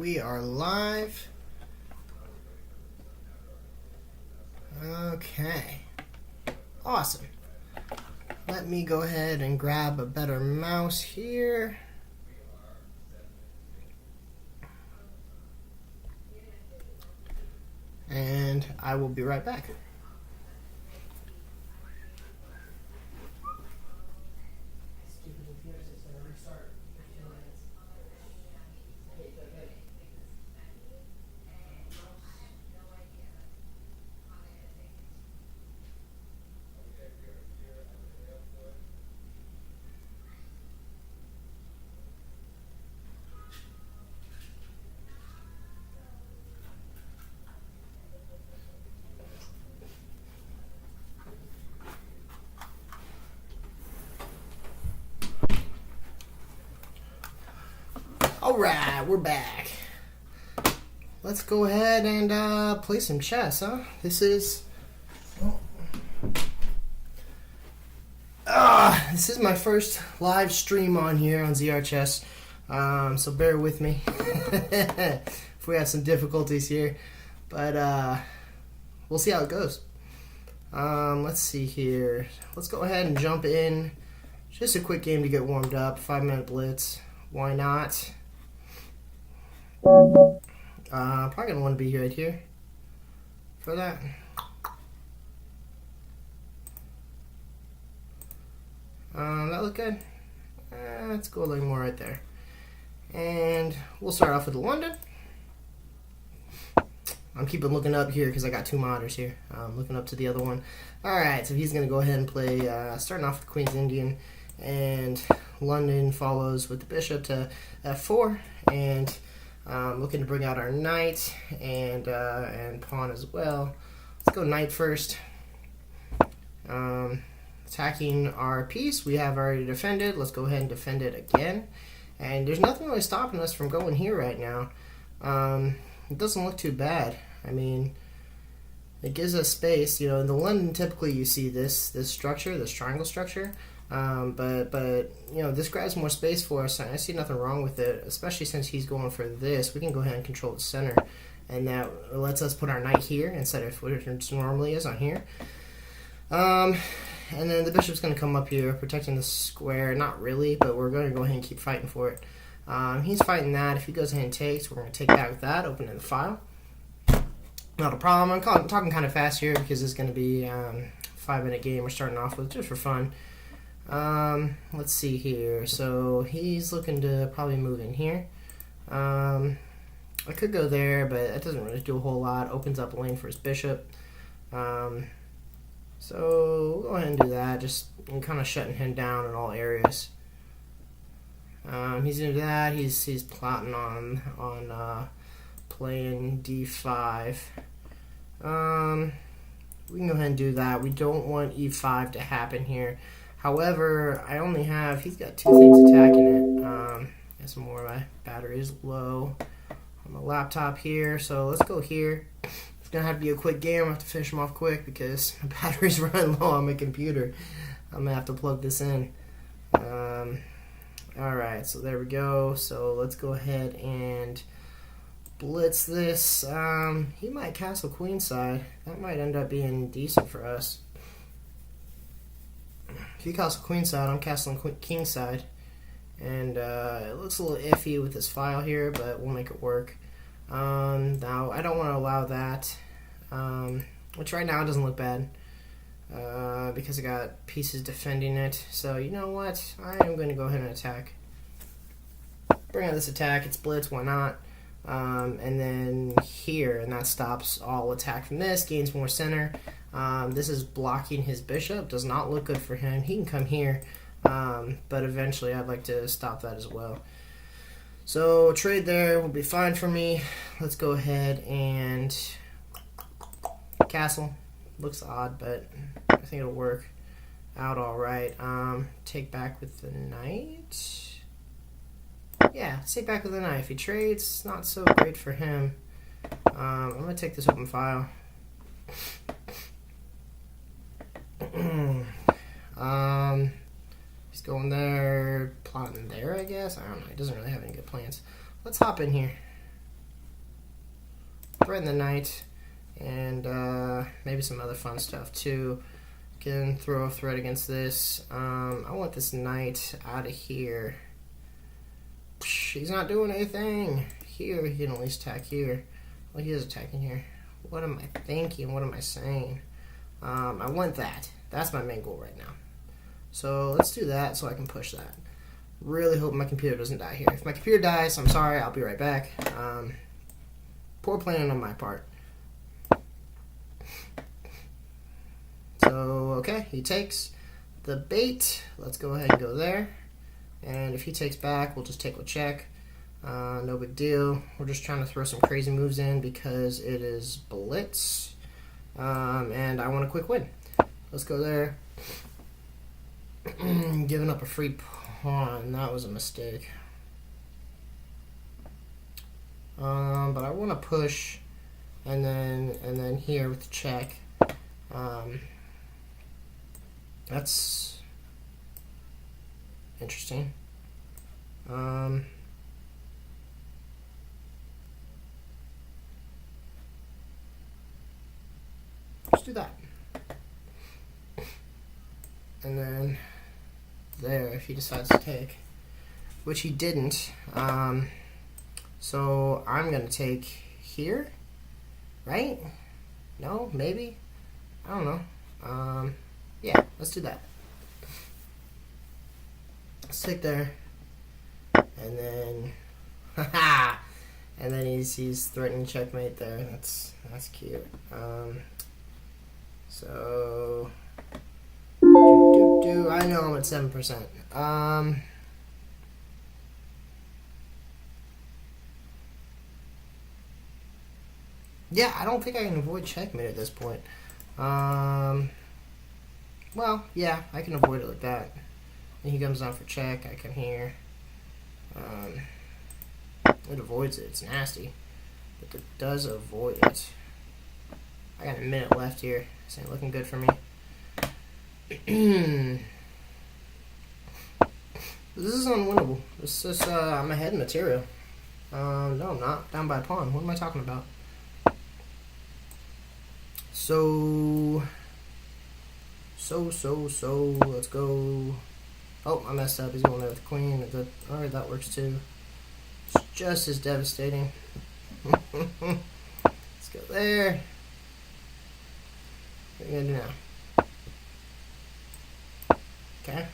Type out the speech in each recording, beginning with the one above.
we are live. Okay. Awesome. Let me go ahead and grab a better mouse here. And I will be right back. Alright, we're back. Let's go ahead and play some chess, huh? This is my first live stream on here on ZR Chess, so bear with me if we have some difficulties here, but we'll see how it goes. Let's see here. Let's go ahead and jump in. Just a quick game to get warmed up. 5-minute blitz. Why not? Probably gonna want to be right here for that. That look good. Let's go a little more right there, and we'll start off with the London. I'm keeping looking up here because I got two monitors here. Looking up to the other one. All right, so he's gonna go ahead and play. Starting off with Queen's Indian, and London follows with the bishop to f4, and looking to bring out our knight and pawn as well. Let's go knight first. Attacking our piece, we have already defended. Let's go ahead and defend it again. And there's nothing really stopping us from going here right now. It doesn't look too bad. I mean, it gives us space. You know, in the London, typically you see this structure, this triangle structure. But you know, this grabs more space for us, and I see nothing wrong with it, especially since he's going for this. We can go ahead and control the center, and that lets us put our knight here instead of what it normally is on here. And then the bishop's going to come up here, protecting the square. Not really, but we're going to go ahead and keep fighting for it. He's fighting that. If he goes ahead and takes, we're going to take back with that, opening the file. Not a problem. I'm talking kind of fast here because it's going to be a 5-minute game we're starting off with, just for fun. Let's see here. So he's looking to probably move in here. I could go there, but it doesn't really do a whole lot. Opens up a lane for his bishop. So we'll go ahead and do that, just kind of shutting him down in all areas. He's into that. He's plotting on playing d5. We can go ahead and do that. We don't want e5 to happen here. However, he's got two things attacking it. Guess more of my battery is low on the laptop here, so let's go here. It's gonna have to be a quick game. I have to finish them off quick because my battery's running low on my computer. I'm gonna have to plug this in. Alright, so there we go. So let's go ahead and blitz this. He might castle queenside. That might end up being decent for us. If you castle queenside, I'm castling kingside. And it looks a little iffy with this file here, but we'll make it work. Now, I don't want to allow that, which right now doesn't look bad, because I got pieces defending it. So, you know what? I am going to go ahead and attack. Bring out this attack. It's blitz. Why not? And then here, and that stops all attack from this, gains more center. This is blocking his bishop. Does not look good for him. He can come here, but eventually I'd like to stop that as well. So trade there will be fine for me. Let's go ahead and castle. Looks odd, but I think it'll work out all right. Take back with the knight. Yeah, take back with the knight. If he trades, it's not so great for him. I'm going to take this open file. He's going there, plotting there, I guess. I don't know. He doesn't really have any good plans. Let's hop in here. threaten the knight, and maybe some other fun stuff too. Can throw a threat against this. I want this knight out of here. He's not doing anything. Here, he can at least attack here. Well, he is attacking here. What am I thinking? What am I saying? I want that. That's my main goal right now. So let's do that so I can push that. Really hope my computer doesn't die here. If my computer dies, I'm sorry. I'll be right back. Poor planning on my part. So, okay, he takes the bait. Let's go ahead and go there. And if he takes back, we'll just take a check. No big deal. We're just trying to throw some crazy moves in because it is blitz. And I want a quick win. Let's go there. Giving up a free pawn. That was a mistake. But I want to push and then here with the check. That's interesting. Let's do that. And then there, if he decides to take, which he didn't. So I'm gonna take here, right? No, maybe. I don't know. Yeah, let's do that. Let's take there, and then, and then he's threatening checkmate there. That's cute. So, I know I'm at 7%. Yeah, I don't think I can avoid checkmate at this point. Well, yeah, I can avoid it like that. And he comes down for check, I can hear. It avoids it, it's nasty. But it does avoid it. I got a minute left here. This ain't looking good for me. This is unwinnable. This is, I'm ahead in material. No, I'm not. Down by a pawn. What am I talking about? So, let's go. Oh, I messed up. He's going there with the queen. Alright, that works too. It's just as devastating. Let's go there. What are you gonna do now? Okay.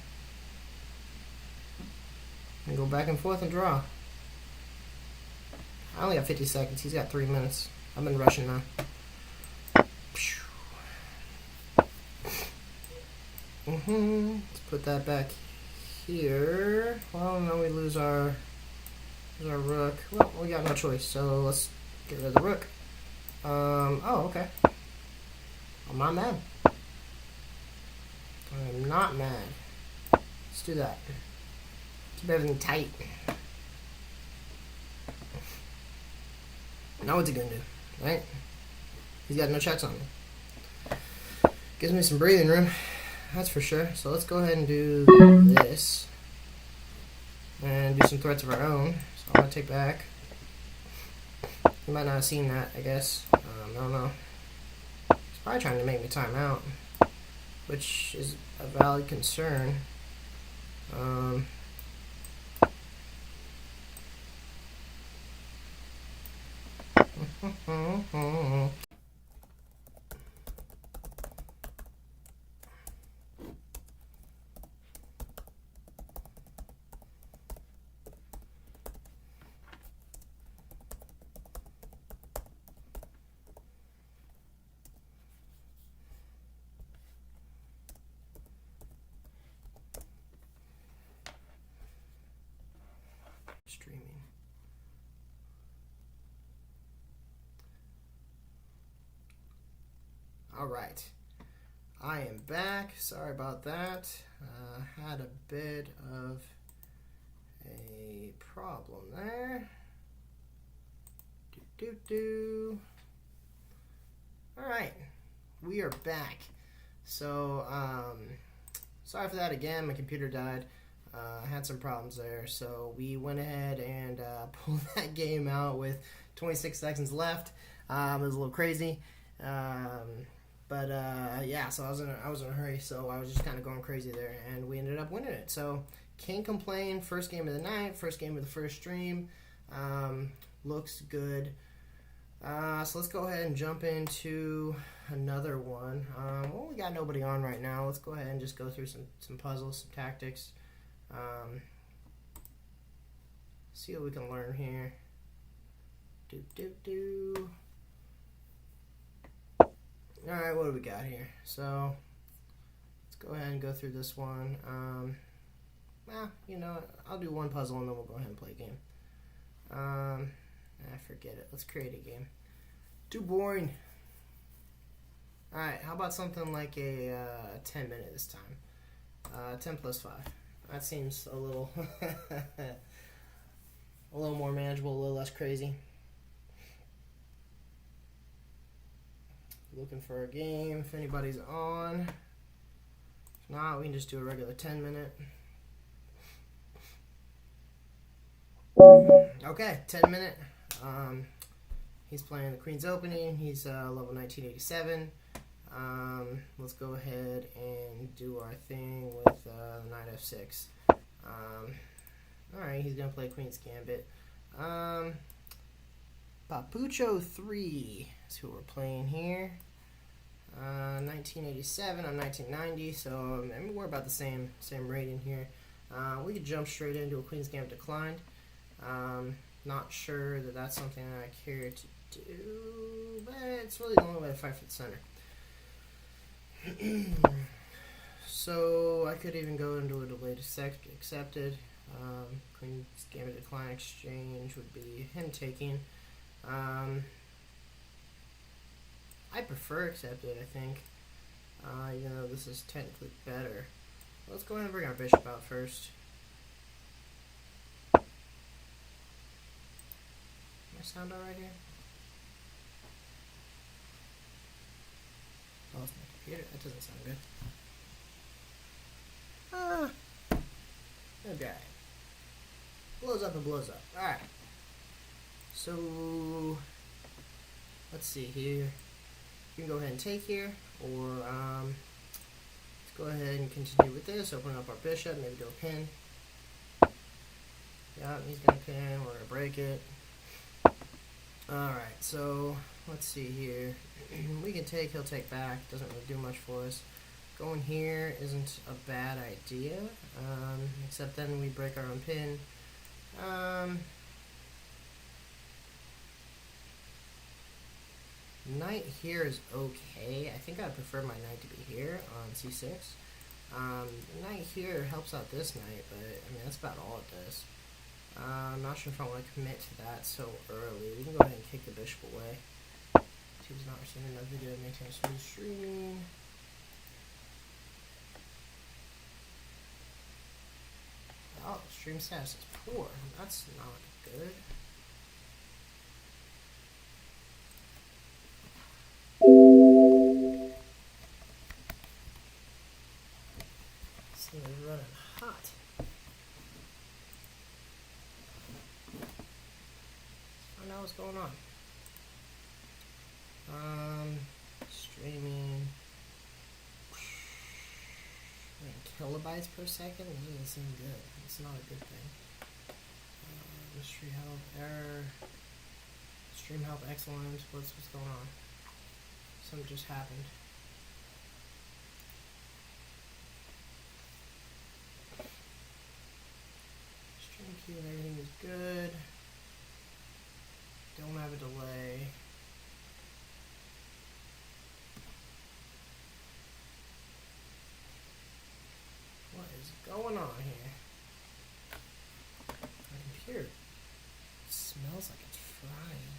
And go back and forth and draw. I only got 50 seconds. He's got 3 minutes. I've been rushing now. Let's put that back here. Well, now we lose our rook. Well, we got no choice, so let's get rid of the rook. Oh, okay. I'm not mad. I'm not mad. Let's do that. Keep everything tight. Now what's he gonna do, right? He's got no checks on me. Gives me some breathing room. That's for sure. So let's go ahead and do this. And do some threats of our own. So I'm going to take back. You might not have seen that, I guess. I don't know. He's probably trying to make me time out. Which is a valid concern. Streaming. All right, I am back. Sorry about that. Had a bit of a problem there. All right, we are back. So, sorry for that again. My computer died. I had some problems there, so we went ahead and pulled that game out with 26 seconds left. It was a little crazy. But yeah, so I was in a hurry, so I was just kind of going crazy there, and we ended up winning it. So can't complain. First game of the night, first game of the first stream. Looks good. So let's go ahead and jump into another one. Well, we got nobody on right now. Let's go ahead and just go through some puzzles, some tactics. See what we can learn here. Alright, what do we got here? So, let's go ahead and go through this one. Well, you know what? I'll do one puzzle and then we'll go ahead and play a game. Forget it. Let's create a game. Too boring. Alright, how about something like a 10 minute this time? 10 plus 5. That seems a little a little more manageable, a little less crazy. Looking for a game if anybody's on. If not, we can just do a regular 10 minute. Okay, 10 minute. He's playing the Queen's Opening. He's level 1987. Let's go ahead and do our thing with Knight F6. Alright, he's going to play Queen's Gambit. Papucho 3 is who we're playing here. 1987, I'm 1990, so I mean, we're about the same rating here. We could jump straight into a Queen's Gambit declined. Not sure that that's something that I care to do, but it's really the only way to fight for the center. So I could even go into a delayed accepted. Queen's Gambit decline exchange would be him taking. I prefer accepted, I think, even though this is technically better. Let's go ahead and bring our bishop out first. Am I sound alright here? Oh, it's my computer. That doesn't sound good. Okay. Blows up and blows up. Alright. So, let's see here. You can go ahead and take here, or let's go ahead and continue with this. Open up our bishop, maybe do a pin. Yeah, he's going to pin. We're going to break it. Alright, so let's see here. We can take, he'll take back. Doesn't really do much for us. Going here isn't a bad idea, except then we break our own pin. Knight here is okay. I think I prefer my knight to be here on c6. Knight here helps out this knight, but I mean that's about all it does. I'm not sure if I want to commit to that so early. We can go ahead and kick the bishop away. She's not receiving enough video to maintain smooth streaming. Oh, stream status is poor. That's not good. This thing is running hot. I know what's going on. Streaming. Kilobytes per second? That doesn't seem good. It's not a good thing. Mystery help, error. Stream help, excellent. What's going on? Something just happened. Stream queue and everything is good. Don't have a delay. What is going on here? My computer smells like it's frying.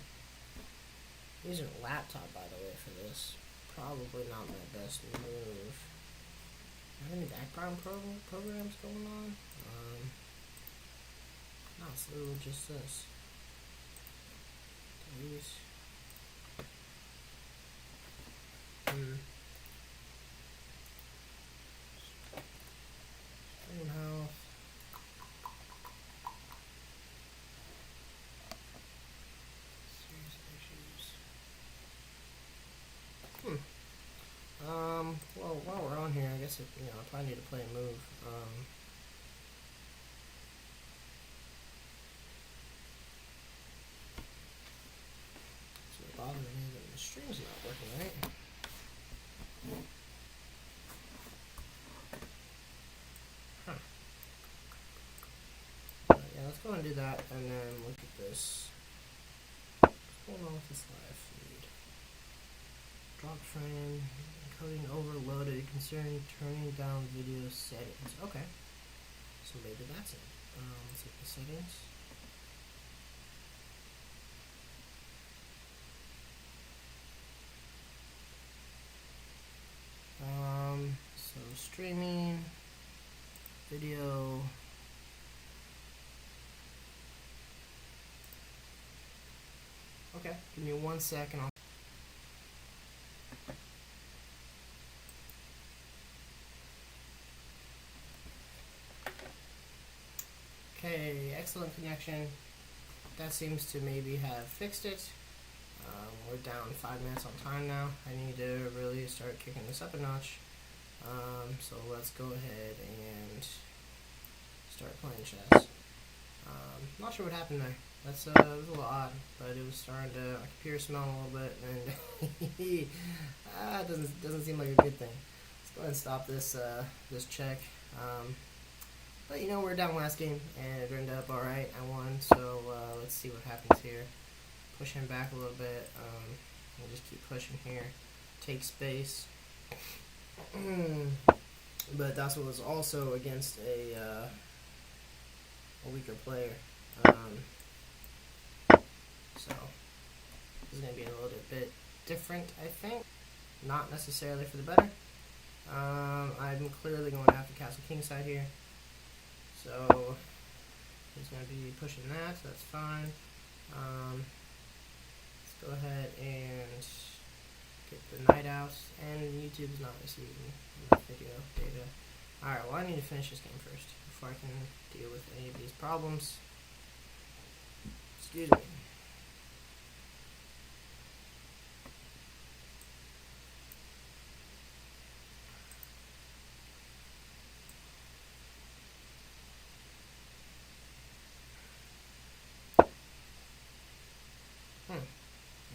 I'm using a laptop, by the way, for this. Probably not my best move. Have any background programs going on? No, it's literally just this. These. Stream health. Serious issues. I probably need to play a move. So it bothers me that the stream's not working right. Yeah, let's go and do that, and then look at this. What's going on with this live feed? Drop frame, encoding overloaded, considering turning down video settings. Okay, so maybe that's it. Let's hit the settings. So streaming, video. Okay, give me 1 second. Okay, excellent connection. That seems to maybe have fixed it. We're down 5 minutes on time now. I need to really start kicking this up a notch. So let's go ahead and start playing chess. Not sure what happened there. That's it was a little odd, but it was starting to my computer smell a little bit, and it doesn't seem like a good thing. Let's go ahead and stop this this check. But we're down last game, and it turned up all right. I won, so let's see what happens here. Push him back a little bit. We'll just keep pushing here. Take space. But that's what was also against a weaker player. So this is going to be a little bit different, I think. Not necessarily for the better. I'm clearly going after Castle Kingside here. So he's going to be pushing that, so that's fine. Let's go ahead and get the knight out, and YouTube's not receiving enough video data. Alright, well I need to finish this game first before I can deal with any of these problems. Excuse me.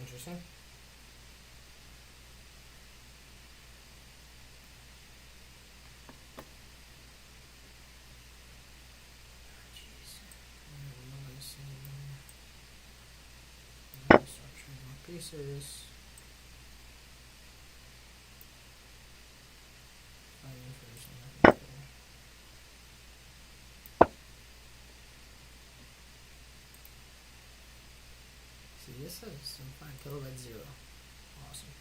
Interesting. Jeez. I'm going to see. I'm going to start trading more pieces. Fighting for something. See, this is some 5 kilobyte 0. Awesome.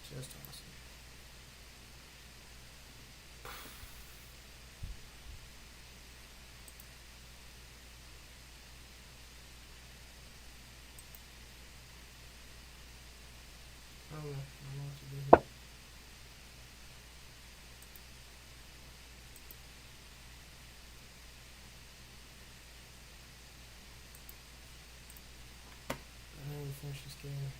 Just awesome. I don't know what to do here. I need to finish this game.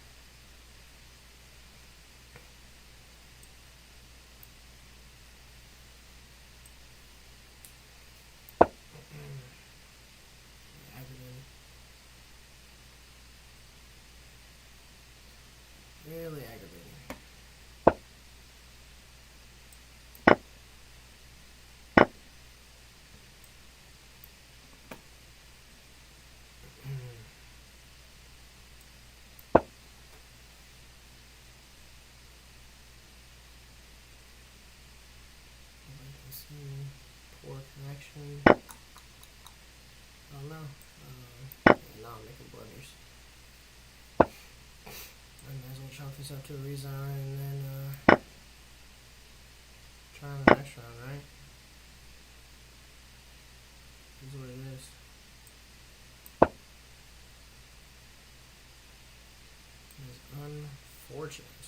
Really aggravating. Poor connection. Oh no. Now I'm making blunders. I might as well chalk this up to a resign and then try on the next round, right? This is what it is. It is unfortunate.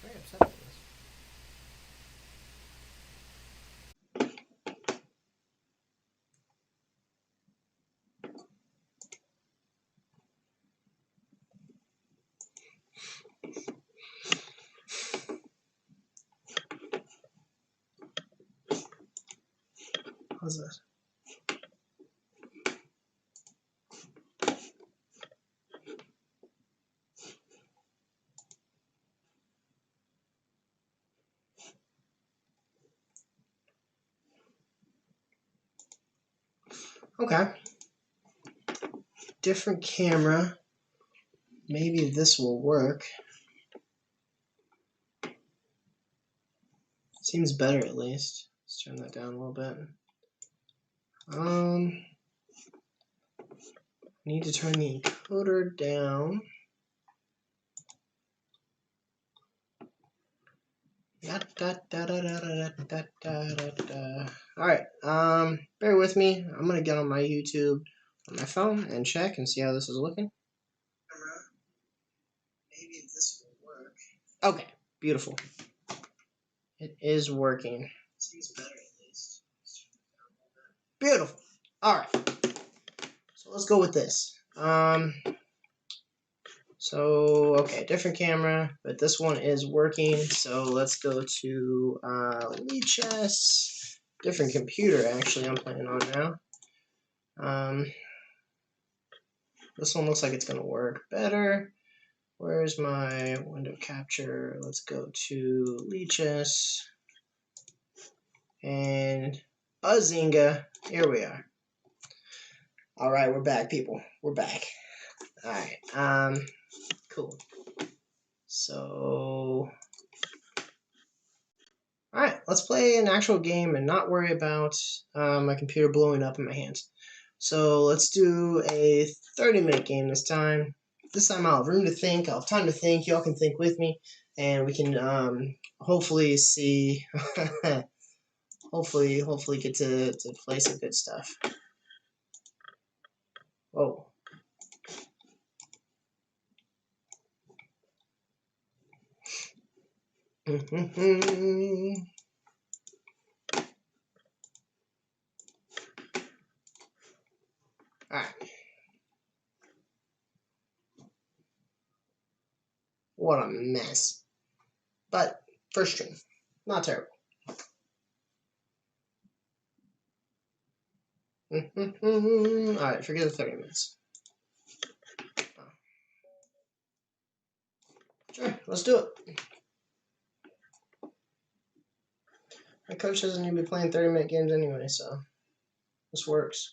Very upset with this. How's that? Okay. Different camera. Maybe this will work. Seems better at least. Let's turn that down a little bit. Need to turn the encoder down. Alright, bear with me. I'm gonna get on my YouTube on my phone and check and see how this is looking. Maybe this will work. Okay, beautiful. It is working. Seems better at least. Beautiful. Alright. So let's go with this. So, okay, different camera, but this one is working. So let's go to Lichess. Different computer, actually, I'm playing on now. This one looks like it's going to work better. Where's my window capture? Let's go to Lichess. And Bazinga. Here we are. Alright, we're back, people. We're back. Alright, cool. So, alright, let's play an actual game and not worry about my computer blowing up in my hands. So let's do a 30-minute game this time. This time I'll have room to think, I'll have time to think, y'all can think with me, and we can hopefully see, hopefully get to play some good stuff. Whoa. Alright. What a mess. But, first stream. Not terrible. Alright, forget the 30 minutes. Sure, let's do it. My coach doesn't need to be playing 30-minute games anyway, so this works.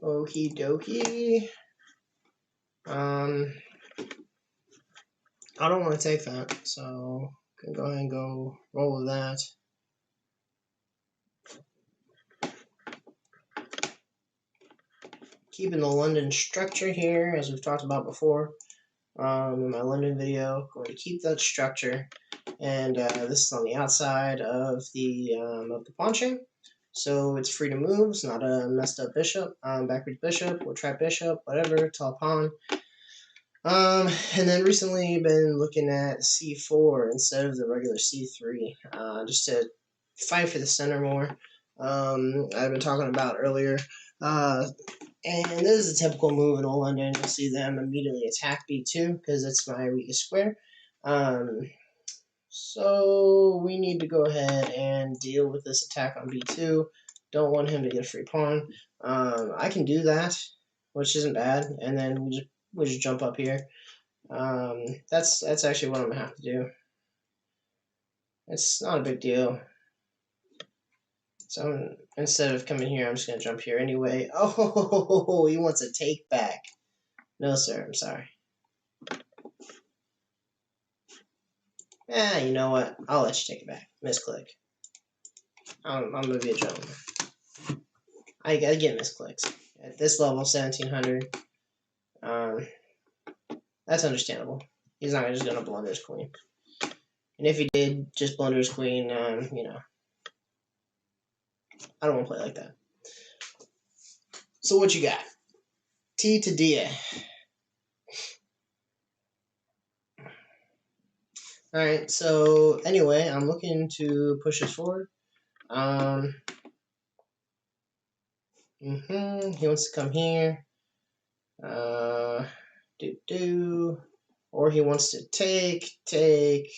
Okie dokie. I don't want to take that, so I can go ahead and go roll with that. Keeping the London structure here, as we've talked about before in my London video. Going to keep that structure, and this is on the outside of the pawn chain, so it's free to move. It's not a messed up bishop, backwards bishop, or trap bishop, whatever, tall pawn. And then recently been looking at c4 instead of the regular c3, just to fight for the center more. I've been talking about earlier. And this is a typical move in Old London. You'll see them immediately attack b2 because it's my weakest square. So we need to go ahead and deal with this attack on b2. Don't want him to get a free pawn. I can do that, which isn't bad. And then we just jump up here. That's actually what I'm gonna have to do. It's not a big deal. So instead of coming here, I'm just gonna jump here anyway. Oh, he wants a take back. No, sir. I'm sorry. You know what? I'll let you take it back. Misclick. I'm gonna be a gentleman. I get misclicks at this level, 1700. That's understandable. He's not just gonna blunder his queen. And if he did just blunder his queen, you know, I don't want to play like that. So what you got? T to D. Alright, so anyway, I'm looking to push this forward. He wants to come here. Or he wants to take. Okay,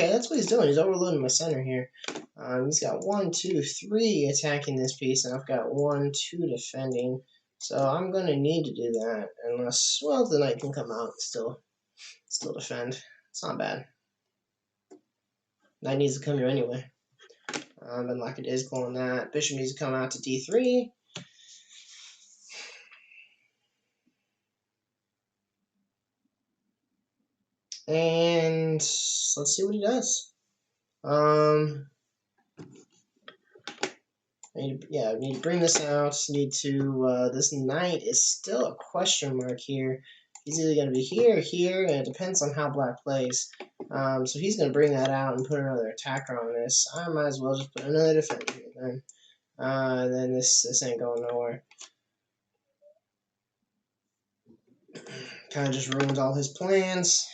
that's what he's doing. He's overloading my center here. He's got 1, 2, 3 attacking this piece, and I've got 1, 2 defending. So I'm going to need to do that, unless, well, the knight can come out and still defend. It's not bad. Knight needs to come here anyway. But like it is calling that. Bishop needs to come out to D3. And let's see what he does. I need to bring this out. Need to, this knight is still a question mark here. He's either going to be here or here, and it depends on how black plays. So he's going to bring that out and put another attacker on this. I might as well just put another defender here then. And then this ain't going nowhere. Kind of just ruined all his plans.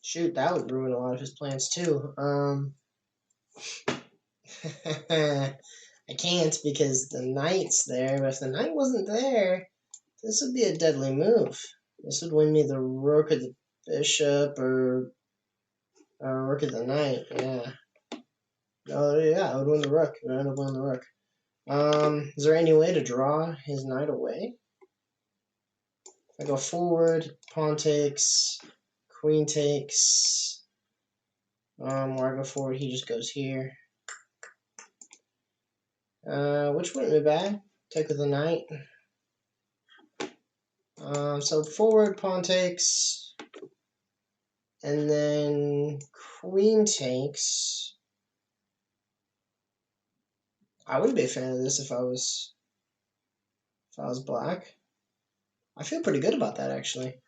Shoot, that would ruin a lot of his plans too. I can't because the knight's there, but if the knight wasn't there, this would be a deadly move. This would win me the rook or the bishop or rook or the knight, yeah. Oh, yeah, I would win the rook. I would end up winning the rook. Is there any way to draw his knight away? If I go forward, pawn takes, queen takes, or I go forward, he just goes here. Which wouldn't be bad. Take with the knight. So forward, pawn takes, and then queen takes. I wouldn't be a fan of this if I was black. I feel pretty good about that, actually.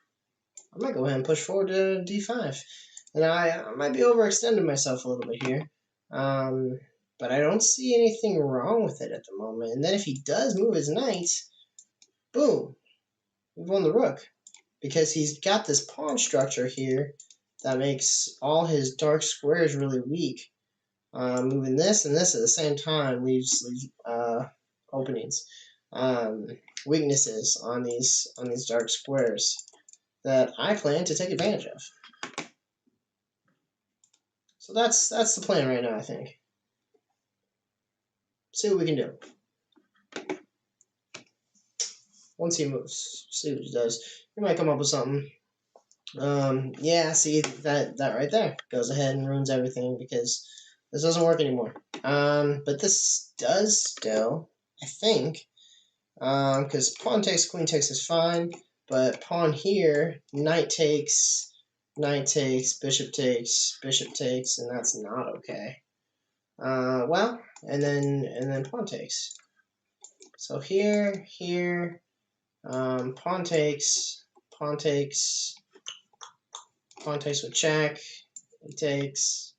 I might go ahead and push forward to d5. And I might be overextending myself a little bit here. But I don't see anything wrong with it at the moment. And then if he does move his knight, boom, we've won the rook. Because he's got this pawn structure here that makes all his dark squares really weak. Moving this and this at the same time leaves openings, weaknesses on these dark squares that I plan to take advantage of. So that's the plan right now, I think. See what we can do. Once he moves, see what he does. He might come up with something. Yeah, see that right there goes ahead and ruins everything because this doesn't work anymore. But this does still, I think, because pawn takes, queen takes is fine, but pawn here, knight takes, bishop takes, and that's not okay. Well, and then pawn takes. So here, pawn takes with check, he takes,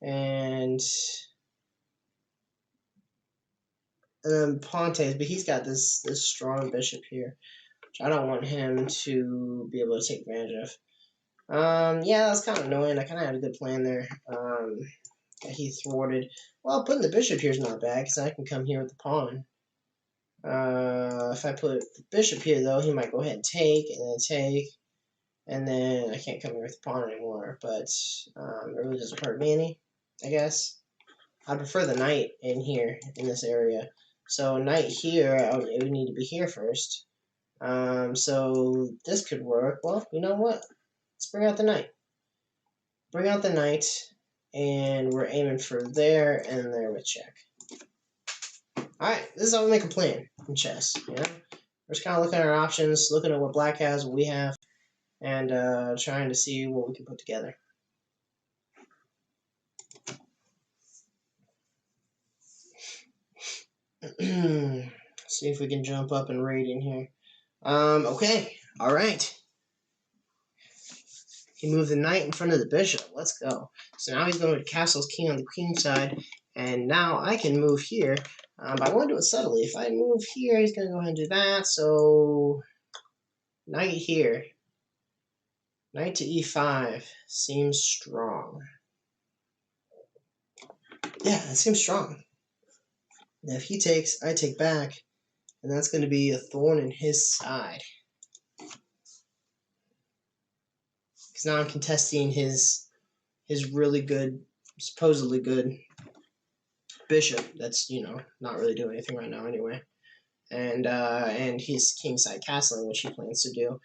and then pawn takes, but he's got this strong bishop here, which I don't want him to be able to take advantage of. Yeah, that's kind of annoying. I kind of had a good plan there that he thwarted. Well, putting the bishop here is not bad, because I can come here with the pawn. If I put the bishop here, though, he might go ahead and take, and then I can't come here with the pawn anymore, but it really doesn't hurt me any, I guess. I prefer the knight in here, in this area. So knight here, it would need to be here first. So this could work. Well, you know what? Let's bring out the knight. Bring out the knight, and we're aiming for there and there with check. Alright, this is how we make a plan in chess, you know? We're just kind of looking at our options, looking at what black has, what we have, and trying to see what we can put together. See if we can jump up and raid in here. Okay, alright. He moved the knight in front of the bishop. Let's go. So now he's going with castle's king on the queen side, And now I can move here, but I want to do it subtly. If I move here, he's going to go ahead and do that. So knight here. Knight to e5 seems strong. Yeah, that seems strong. Now if he takes, I take back, and that's going to be a thorn in his side. Because now I'm contesting his really good, supposedly good bishop. That's, you know, not really doing anything right now anyway. And his kingside castling, which he plans to do.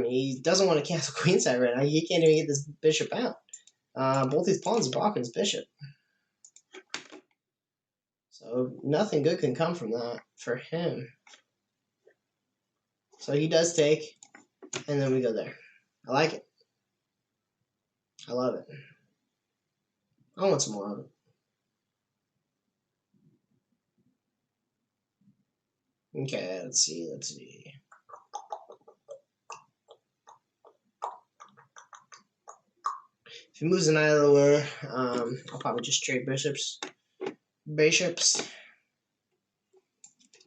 He doesn't want to castle queenside right now. He can't even get this bishop out. Both these pawns are blocking his bishop. So nothing good can come from that for him. So he does take, and then we go there. I like it. I love it. I want some more of it. Okay, let's see. If he moves an knight over, I'll probably just trade bishops.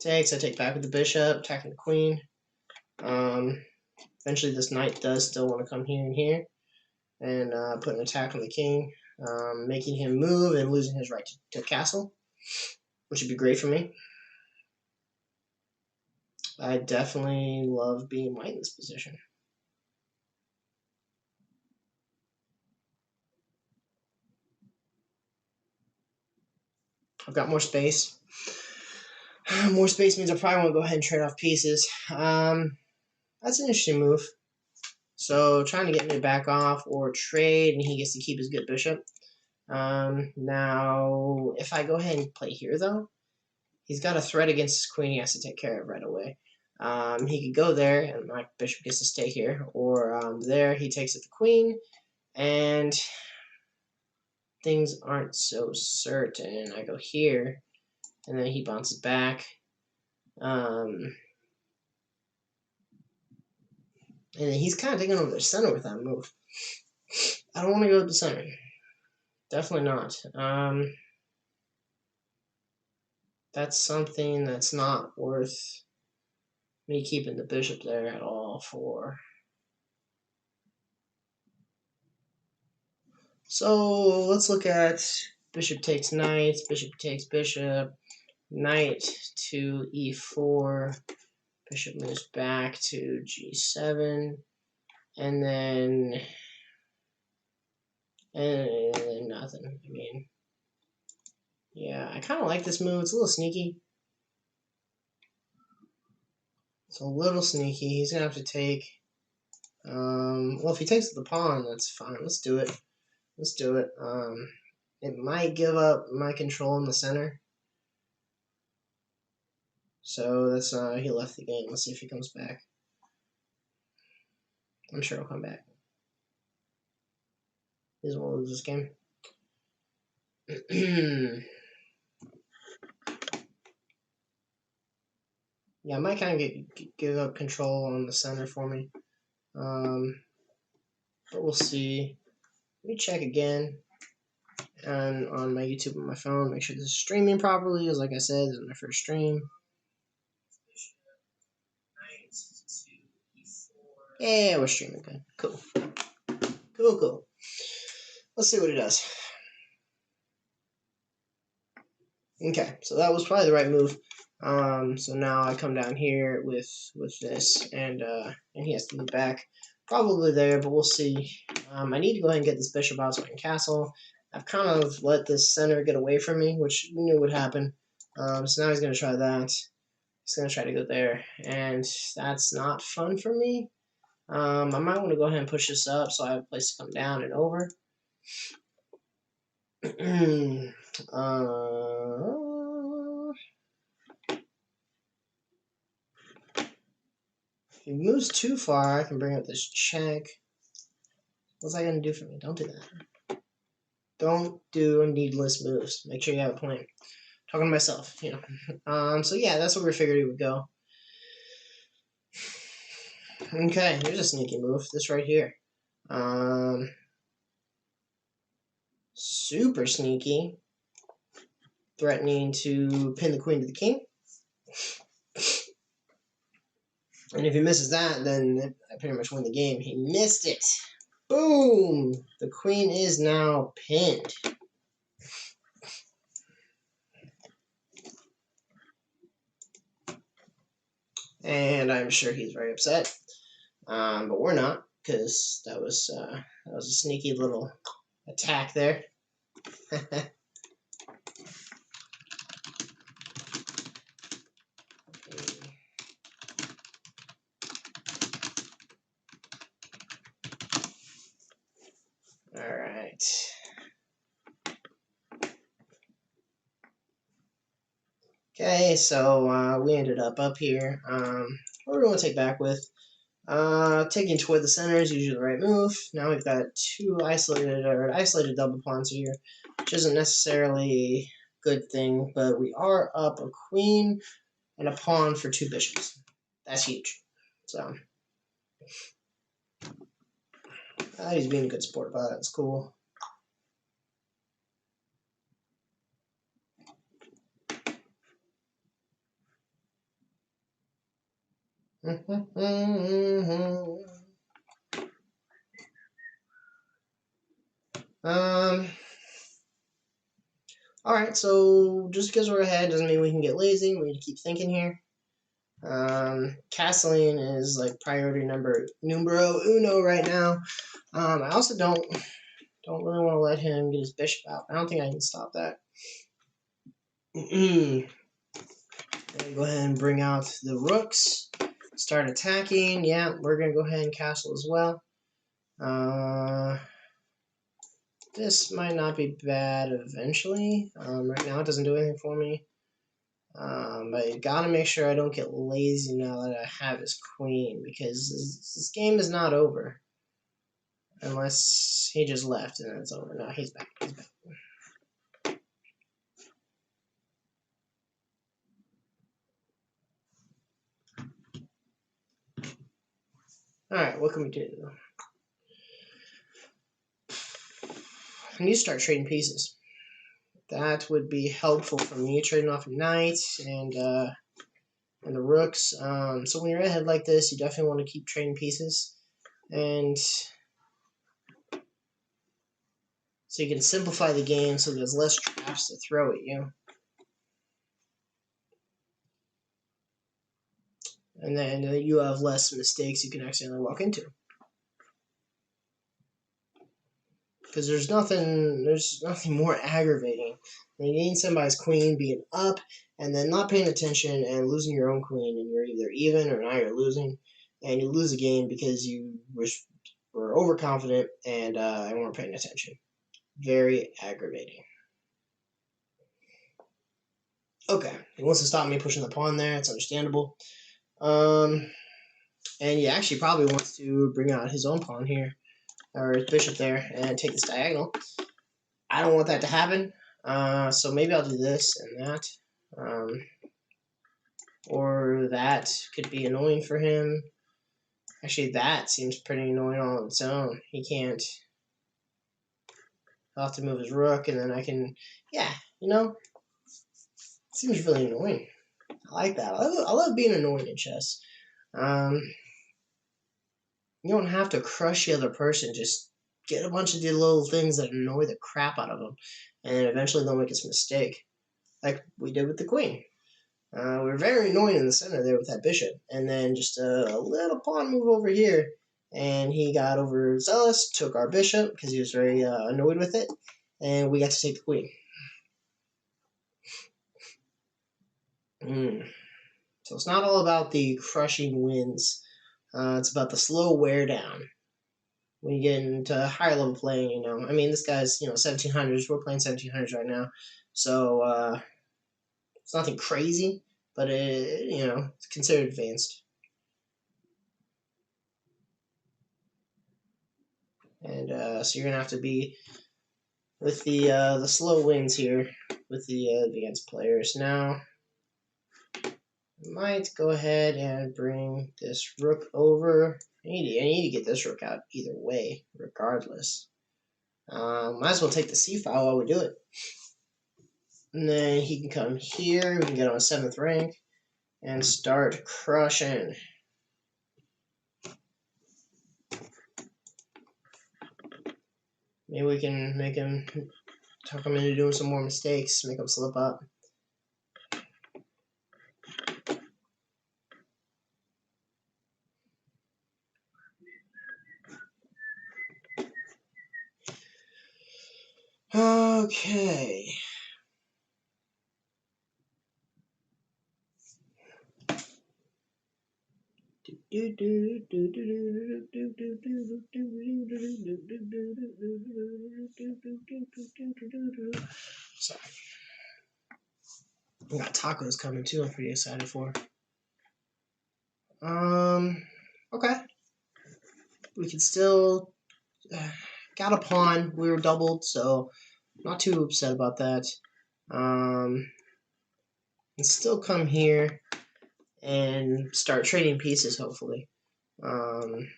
Takes, I take back with the bishop, attacking the queen. Eventually this knight does still want to come here and here, and put an attack on the king, making him move and losing his right to castle, which would be great for me. I definitely love being white in this position. I've got more space. More space means I probably want to go ahead and trade off pieces. That's an interesting move. So trying to get me to back off or trade, and he gets to keep his good bishop. Now, if I go ahead and play here, though, he's got a threat against his queen he has to take care of right away. He could go there, and my bishop gets to stay here. Or there, he takes at the queen, and things aren't so certain. I go here, and then he bounces back. And then he's kind of taking over the center with that move. I don't want to go to the center. Definitely not. That's something that's not worth me keeping the bishop there at all for. So let's look at bishop takes knight, bishop takes bishop, knight to e4, bishop moves back to g7, and then nothing. I mean, yeah, I kind of like this move. It's a little sneaky. It's a little sneaky. He's going to have to take. Well, if he takes the pawn, that's fine. Let's do it. Let's do it. It might give up my control in the center. So that's he left the game. Let's see if he comes back. I'm sure he'll come back. He doesn't want to lose this game. Yeah, I might kind of give up control on the center for me. But we'll see. Let me check again. And on my YouTube on my phone, make sure this is streaming properly. Because like I said, this is my first stream. Yeah, we're streaming good. Cool. Cool. Let's see what it does. Okay, so that was probably the right move. So now I come down here with this, and he has to move back. Probably there, but we'll see. I need to go ahead and get this bishop out so I can castle. I've kind of let this center get away from me, which we knew would happen. So now he's going to try that. He's going to try to go there, and that's not fun for me. I might want to go ahead and push this up so I have a place to come down and over. If he moves too far, I can bring up this check. What's that going to do for me? Don't do that. Don't do needless moves. Make sure you have a plan. Talking to myself, you know. So yeah, that's where we figured it would go. Okay, here's a sneaky move. This right here. Super sneaky. threatening to pin the queen to the king. And if he misses that, then I pretty much win the game. He missed it. Boom! The queen is now pinned. And I'm sure he's very upset. But we're not, because that was a sneaky little attack there. Alright. Okay, so we ended up here. What do we want to take back with? Taking toward the center is usually the right move. Now we've got two isolated double pawns here, which isn't necessarily a good thing, but we are up a queen and a pawn for two bishops. That's huge. So he's being a good sport about it. It's cool. Alright, so just because we're ahead doesn't mean we can get lazy. We need to keep thinking here. Castling is like priority numero uno right now. I also don't really want to let him get his bishop out. I don't think I can stop that. And go ahead and bring out the rooks. Start attacking. Yeah, we're going to go ahead and castle as well. This might not be bad eventually. Right now it doesn't do anything for me. But I gotta make sure I don't get lazy now that I have his queen, because this game is not over. Unless he just left and it's over. No, he's back. He's back. Alright, what can we do? I need to start trading pieces. That would be helpful for me, trading off a knight and the rooks. So when you're ahead like this, you definitely want to keep trading pieces. And so you can simplify the game so there's less traps to throw at you. And then you have less mistakes you can accidentally walk into. Because there's nothing more aggravating than getting somebody's queen being up and then not paying attention and losing your own queen, and you're either even or now you're losing, and you lose a game because you were overconfident and weren't paying attention. Very aggravating. Okay, he wants to stop me pushing the pawn there. It's understandable. And he actually probably wants to bring out his own pawn here, or his bishop there, and take this diagonal. I don't want that to happen, so maybe I'll do this and that. Or that could be annoying for him. Actually, that seems pretty annoying all on its own. He can't. I'll have to move his rook, and then I can... Yeah, you know? It seems really annoying. I like that. I love being annoying in chess. You don't have to crush the other person. Just get a bunch of the little things that annoy the crap out of them, and eventually they'll make a mistake, like we did with the queen. We were very annoying in the center there with that bishop, and then just a little pawn move over here, and he got overzealous, took our bishop because he was very annoyed with it, and we got to take the queen. So it's not all about the crushing wins. It's about the slow wear down. When you get into higher level playing, you know, I mean, this guy's, 1700s. We're playing 1700s right now, so it's nothing crazy, but it's considered advanced. And so you're gonna have to be with the slow wins here with the advanced players. Now, I might go ahead and bring this rook over. I need to get this rook out either way, regardless. Might as well take the c file while we do it. And then he can come here. We can get on 7th rank and start crushing. Maybe we can make him, talk him into doing some more mistakes, make him slip up. Okay. Sorry. We got tacos coming too. I'm pretty excited for. Okay. We can still got a pawn. We were doubled, so not too upset about that. And still come here and start trading pieces. Hopefully, if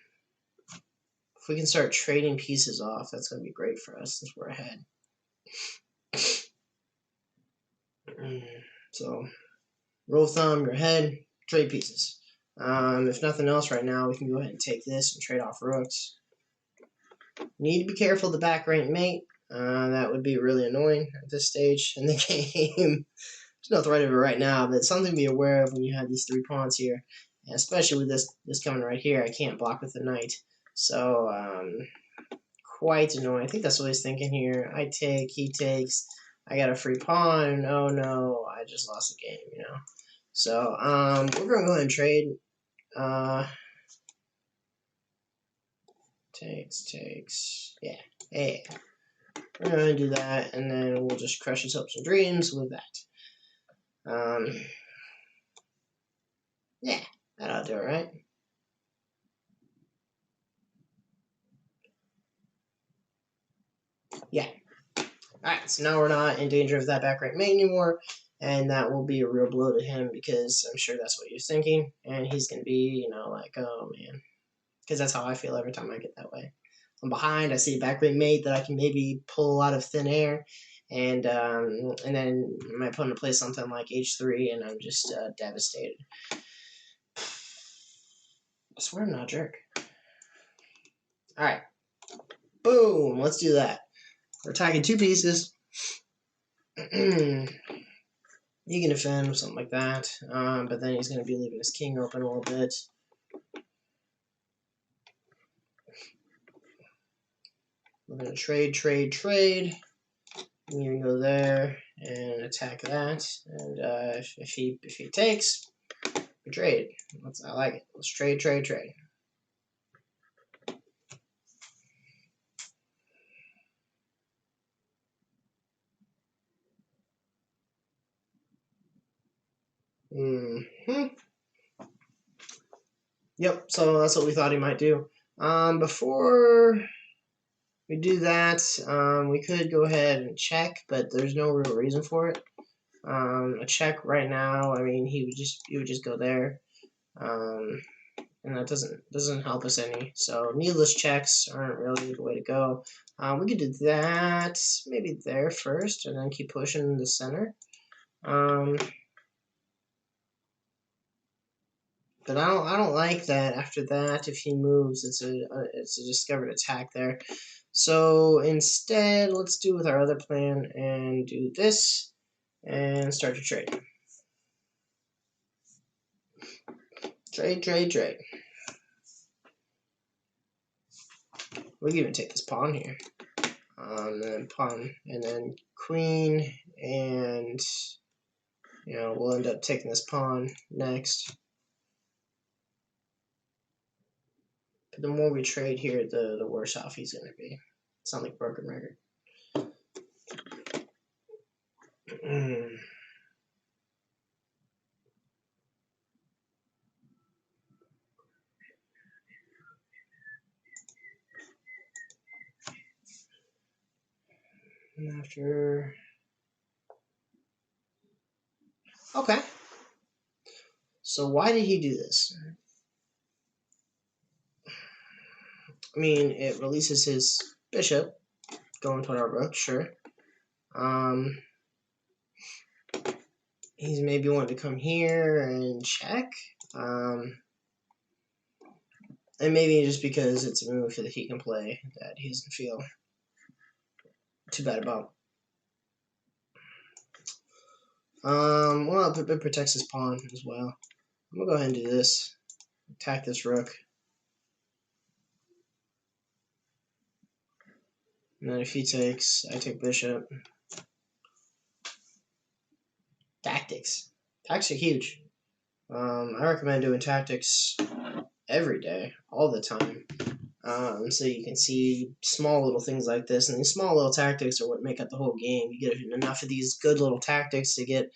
we can start trading pieces off, that's going to be great for us since we're ahead. So, rule of thumb, you're ahead, trade pieces. If nothing else right now, we can go ahead and take this and trade off rooks. Need to be careful of the back rank mate. That would be really annoying at this stage in the game. There's no threat of it right now, but it's something to be aware of when you have these 3 pawns here. And especially with this coming right here, I can't block with the knight. So, quite annoying. I think that's what he's thinking here. I take, he takes, I got a free pawn. Oh no, I just lost the game, you know. So, we're going to go ahead and trade. Takes. Yeah. Hey. We're going to do that, and then we'll just crush his hopes and dreams with that. Yeah, that ought to do it, right? Yeah. Alright, so now we're not in danger of that back rank mate anymore, and that will be a real blow to him because I'm sure that's what you're thinking, and he's going to be, you know, like, oh man. Because that's how I feel every time I get that way. I'm behind, I see a back rank mate that I can maybe pull out of thin air, and then my opponent plays something like h3, and I'm just devastated. I swear I'm not a jerk. Alright. Boom! Let's do that. We're attacking 2 pieces. He can defend or something like that, but then he's going to be leaving his king open a little bit. We're going to trade. You can go there and attack that, and if he takes, we trade. I like it. Let's trade. Yep. So that's what we thought he might do. Before we do that, we could go ahead and check, but there's no real reason for it. A check right now, I mean, he would just go there, and that doesn't help us any. So needless checks aren't really the way to go. We could do that maybe there first, and then keep pushing the center. But I don't like that. After that, if he moves, it's a discovered attack there. So instead, let's do with our other plan and do this and start to trade. Trade. We can even take this pawn here. And then pawn, and then queen, and you know, we'll end up taking this pawn next. But the more we trade here, the worse off he's going to be. Sound like broken record. After... Okay. So why did he do this? I mean, it releases his bishop, going toward our rook, sure. he's maybe wanting to come here and check. And maybe just because it's a move that he can play that he doesn't feel too bad about. Well, it protects his pawn as well. I'm gonna go ahead and do this. Attack this rook. And then if he takes, I take bishop. Tactics. Tactics are huge. I recommend doing tactics every day, all the time. So you can see small little things like this, and these small little tactics are what make up the whole game. You get enough of these good little tactics to get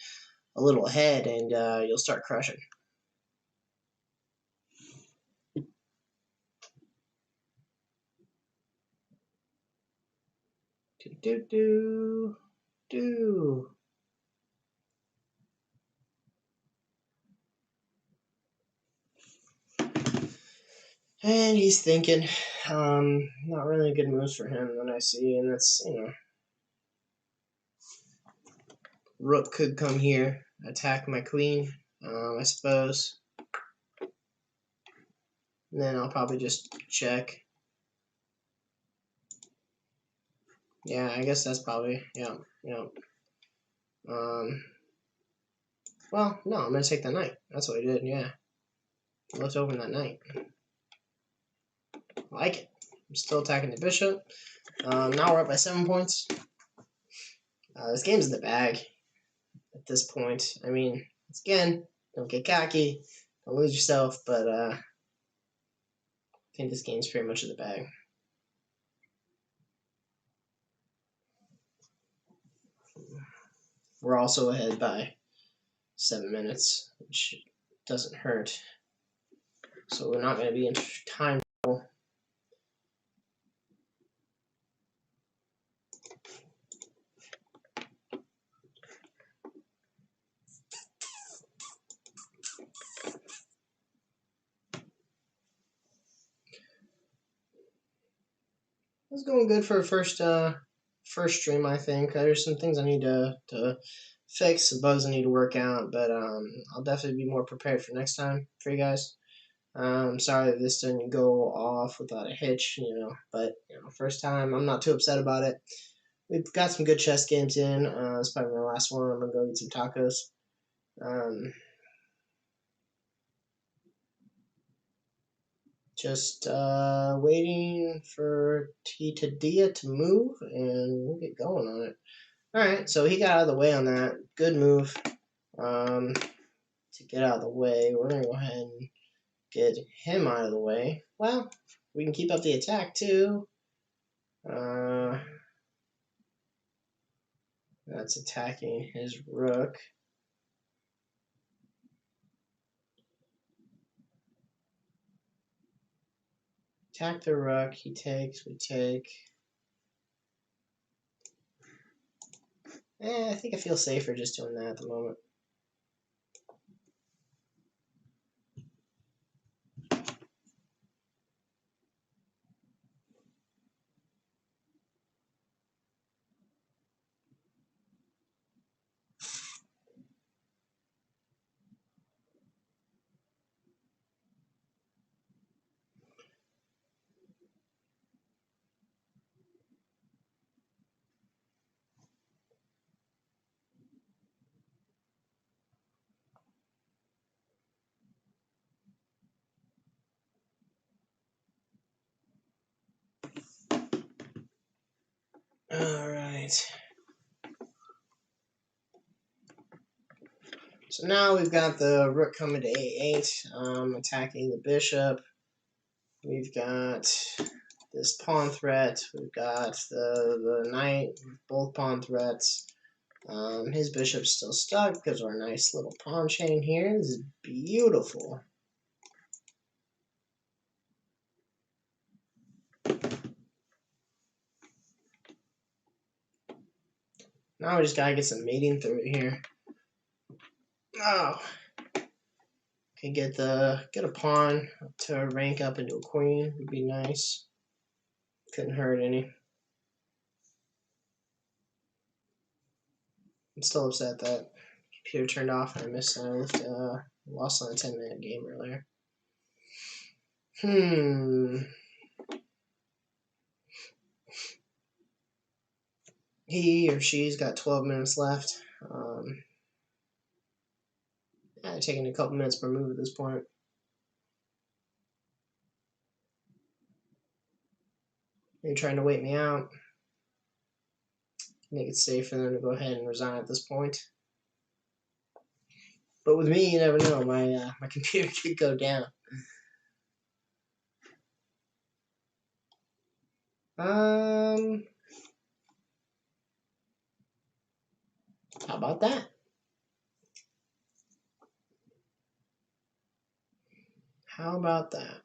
a little ahead, and you'll start crushing. Do. And he's thinking, not really good moves for him that I see, and that's, rook could come here, attack my queen, I suppose. And then I'll probably just check. Yeah, I guess that's probably, yeah. Well, no, I'm going to take the knight. That's what I did, yeah. Let's open that knight. I like it. I'm still attacking the bishop. Now we're up by 7 points. This game's in the bag at this point. I mean, again, don't get cocky, don't lose yourself, but I think this game's pretty much in the bag. We're also ahead by 7 minutes, which doesn't hurt. So we're not going to be in time trouble. It's going good for a first stream, I think. There's some things I need to fix, some bugs I need to work out, but I'll definitely be more prepared for next time for you guys. Sorry that this didn't go off without a hitch, but first time, I'm not too upset about it. We've got some good chess games in. It's probably my last one. I'm gonna go eat some tacos. Just waiting for Dia to move, and we'll get going on it. Alright, so he got out of the way on that. Good move to get out of the way. We're going to go ahead and get him out of the way. Well, we can keep up the attack, too. That's attacking his rook. Attack the rook. He takes. We take. I think I feel safer just doing that at the moment. Alright. So now we've got the rook coming to a8, attacking the bishop. We've got this pawn threat. We've got the knight, both pawn threats. His bishop's still stuck because of our nice little pawn chain here. This is beautiful. Now we just gotta get some mating through it here. Oh, can get a pawn to rank up into a queen would be nice. Couldn't hurt any. I'm still upset that computer turned off and I missed it. I lost on a 10-minute game earlier. He or she's got 12 minutes left. Taking a couple minutes per move at this point. They're trying to wait me out. Make it safe for them to go ahead and resign at this point. But with me, you never know. My computer could go down. How about that? How about that?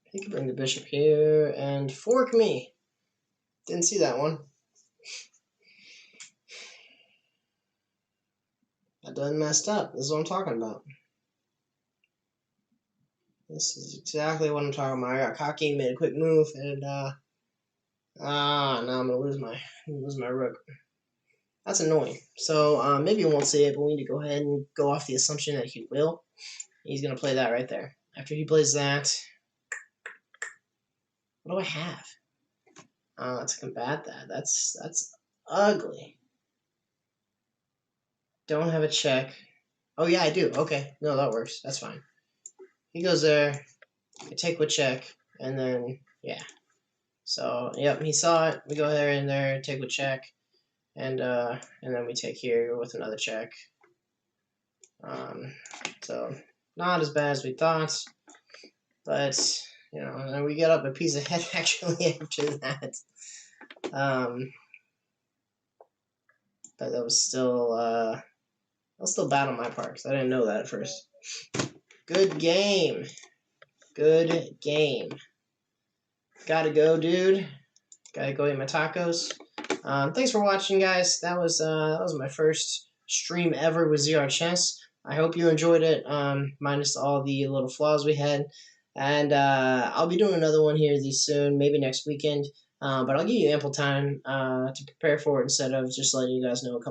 He could bring the bishop here and fork me. Didn't see that one. I done messed up. This is what I'm talking about. This is exactly what I'm talking about. I got cocky, made a quick move, and now I'm gonna lose my rook. That's annoying. So maybe you won't see it, but we need to go ahead and go off the assumption that he will. He's gonna play that right there. After he plays that, what do I have? To combat that? That's ugly. Don't have a check. Oh yeah, I do. Okay, no, that works. That's fine. He goes there. I take with check, and then yeah. So yep, he saw it. We go there in there, take with check, and then we take here with another check. So not as bad as we thought, but you know, and then we get up a piece ahead actually after that. But that was still bad on my part because I didn't know that at first. Good game. Good game. Gotta go, dude. Gotta go eat my tacos. Thanks for watching, guys. That was my first stream ever with ZR Chess. I hope you enjoyed it, minus all the little flaws we had. And I'll be doing another one here soon, maybe next weekend. But I'll give you ample time to prepare for it instead of just letting you guys know a couple